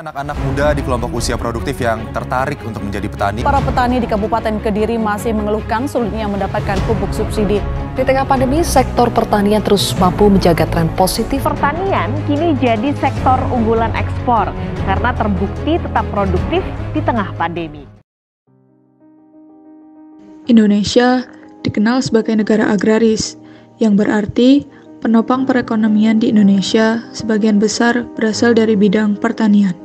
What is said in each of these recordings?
Banyaknya anak-anak muda di kelompok usia produktif yang tertarik untuk menjadi petani. Para petani di Kabupaten Kediri masih mengeluhkan sulitnya mendapatkan pupuk subsidi. Di tengah pandemi, sektor pertanian terus mampu menjaga tren positif. Pertanian kini jadi sektor unggulan ekspor karena terbukti tetap produktif di tengah pandemi. Indonesia dikenal sebagai negara agraris, yang berarti penopang perekonomian di Indonesia sebagian besar berasal dari bidang pertanian.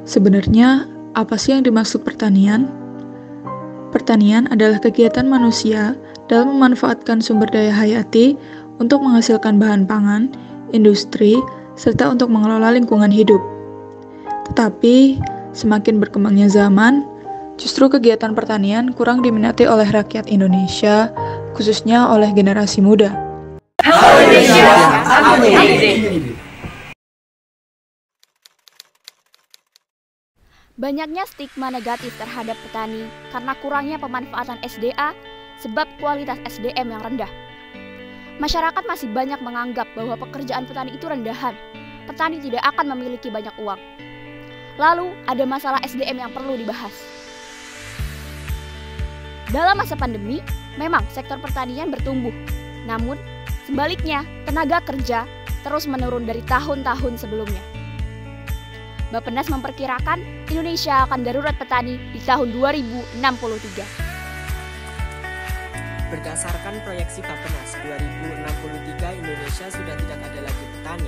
Sebenarnya, apa sih yang dimaksud pertanian? Pertanian adalah kegiatan manusia dalam memanfaatkan sumber daya hayati untuk menghasilkan bahan pangan, industri, serta untuk mengelola lingkungan hidup. Tetapi, semakin berkembangnya zaman, justru kegiatan pertanian kurang diminati oleh rakyat Indonesia, khususnya oleh generasi muda. Halo Indonesia, aku Ide. Banyaknya stigma negatif terhadap petani karena kurangnya pemanfaatan SDA sebab kualitas SDM yang rendah. Masyarakat masih banyak menganggap bahwa pekerjaan petani itu rendahan. Petani tidak akan memiliki banyak uang. Lalu ada masalah SDM yang perlu dibahas. Dalam masa pandemi, memang sektor pertanian bertumbuh. Namun, sebaliknya, tenaga kerja terus menurun dari tahun-tahun sebelumnya. Bappenas memperkirakan Indonesia akan darurat petani di tahun 2063. Berdasarkan proyeksi Bappenas 2063, Indonesia sudah tidak ada lagi petani.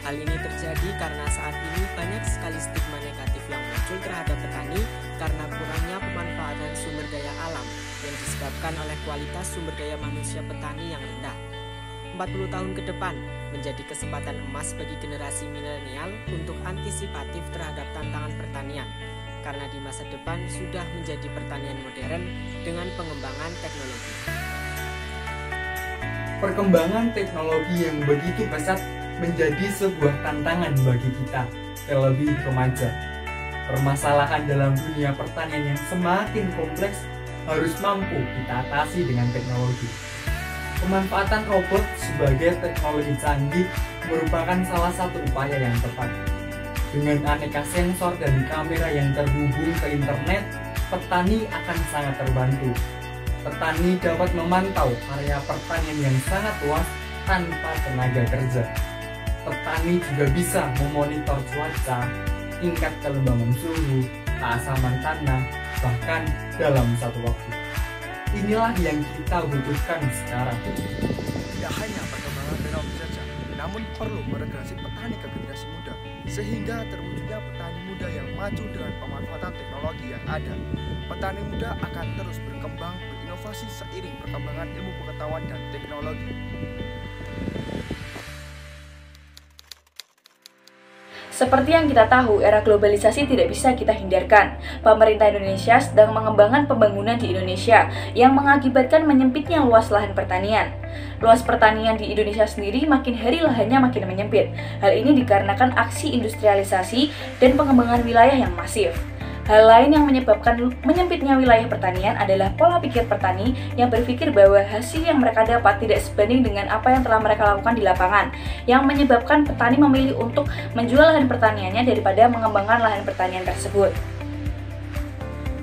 Hal ini terjadi karena saat ini banyak sekali stigma negatif yang muncul terhadap petani karena kurangnya pemanfaatan sumber daya alam yang disebabkan oleh kualitas sumber daya manusia petani yang rendah. 40 tahun ke depan menjadi kesempatan emas bagi generasi milenial untuk antisipatif terhadap tantangan pertanian, karena di masa depan sudah menjadi pertanian modern dengan pengembangan teknologi. Perkembangan teknologi yang begitu pesat menjadi sebuah tantangan bagi kita, terlebih remaja. Permasalahan dalam dunia pertanian yang semakin kompleks harus mampu kita atasi dengan teknologi. Pemanfaatan robot sebagai teknologi canggih merupakan salah satu upaya yang tepat. Dengan aneka sensor dan kamera yang terhubung ke internet, petani akan sangat terbantu. Petani dapat memantau area pertanian yang sangat luas tanpa tenaga kerja. Petani juga bisa memonitor cuaca, tingkat kelembaban suhu, keasaman tanah, bahkan dalam satu waktu. Inilah yang kita butuhkan sekarang. Tidak hanya perkembangan teknologi saja, namun perlu meregenerasi petani ke generasi muda, sehingga terwujudnya petani muda yang maju dengan pemanfaatan teknologi yang ada. Petani muda akan terus berkembang, berinovasi seiring perkembangan ilmu pengetahuan dan teknologi. Seperti yang kita tahu, era globalisasi tidak bisa kita hindarkan. Pemerintah Indonesia sedang mengembangkan pembangunan di Indonesia yang mengakibatkan menyempitnya luas lahan pertanian. Luas pertanian di Indonesia sendiri makin hari lahannya makin menyempit. Hal ini dikarenakan aksi industrialisasi dan pengembangan wilayah yang masif. Hal lain yang menyebabkan menyempitnya wilayah pertanian adalah pola pikir petani yang berpikir bahwa hasil yang mereka dapat tidak sebanding dengan apa yang telah mereka lakukan di lapangan, yang menyebabkan petani memilih untuk menjual lahan pertaniannya daripada mengembangkan lahan pertanian tersebut.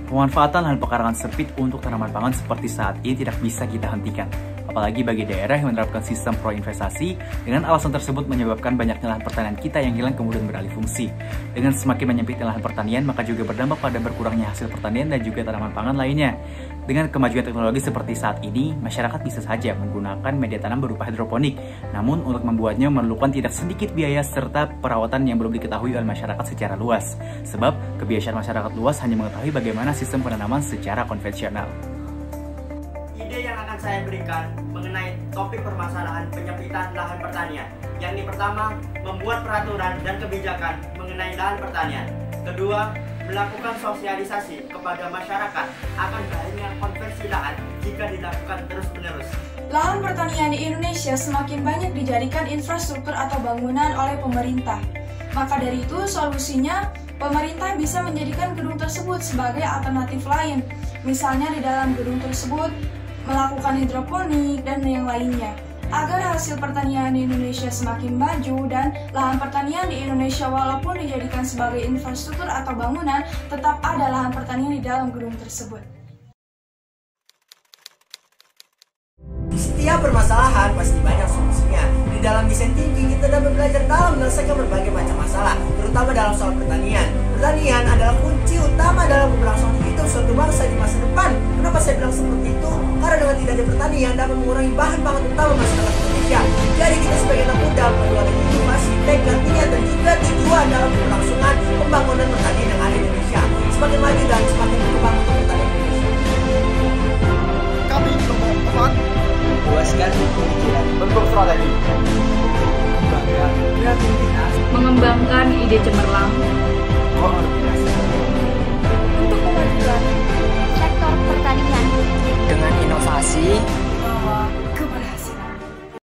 Pemanfaatan lahan pekarangan sempit untuk tanaman pangan seperti saat ini tidak bisa kita hentikan. Apalagi bagi daerah yang menerapkan sistem pro-investasi, dengan alasan tersebut menyebabkan banyaknya lahan pertanian kita yang hilang kemudian beralih fungsi. Dengan semakin menyempitnya lahan pertanian, maka juga berdampak pada berkurangnya hasil pertanian dan juga tanaman pangan lainnya. Dengan kemajuan teknologi seperti saat ini, masyarakat bisa saja menggunakan media tanam berupa hidroponik. Namun untuk membuatnya memerlukan tidak sedikit biaya serta perawatan yang belum diketahui oleh masyarakat secara luas. Sebab kebiasaan masyarakat luas hanya mengetahui bagaimana sistem penanaman secara konvensional. Ide yang akan saya berikan mengenai topik permasalahan penyempitan lahan pertanian. Yang pertama, membuat peraturan dan kebijakan mengenai lahan pertanian. Kedua, melakukan sosialisasi kepada masyarakat akan bahayanya konversi lahan jika dilakukan terus-menerus. Lahan pertanian di Indonesia semakin banyak dijadikan infrastruktur atau bangunan oleh pemerintah. Maka dari itu solusinya, pemerintah bisa menjadikan gedung tersebut sebagai alternatif lain. Misalnya di dalam gedung tersebut melakukan hidroponik dan yang lainnya. Agar hasil pertanian di Indonesia semakin maju dan lahan pertanian di Indonesia walaupun dijadikan sebagai infrastruktur atau bangunan, tetap ada lahan pertanian di dalam gedung tersebut. Di setiap permasalahan pasti banyak solusinya. Di dalam desain thinking kita dapat belajar dalam menyelesaikan berbagai macam masalah, terutama dalam soal pertanian. Pertanian adalah kunci utama dalam keberlangsungan hidup suatu bangsa di masa depan. Kenapa saya bilang seperti itu? Karena dengan tidak ada pertanian dapat mengurangi bahan pangan utama masyarakat Indonesia. Jadi kita sebagai anak muda perlu ada inovasi, tekad, niat dan juga tujuan dalam keberlangsungan pembangunan pertanian yang ada di Indonesia. Semakin maju dan semakin berkembang untuk pertanian Indonesia. Kami kelompok 4 puaskan pemikiran, bentuk strategi, Kembangkan kreativitas, mengembangkan ide cemerlang,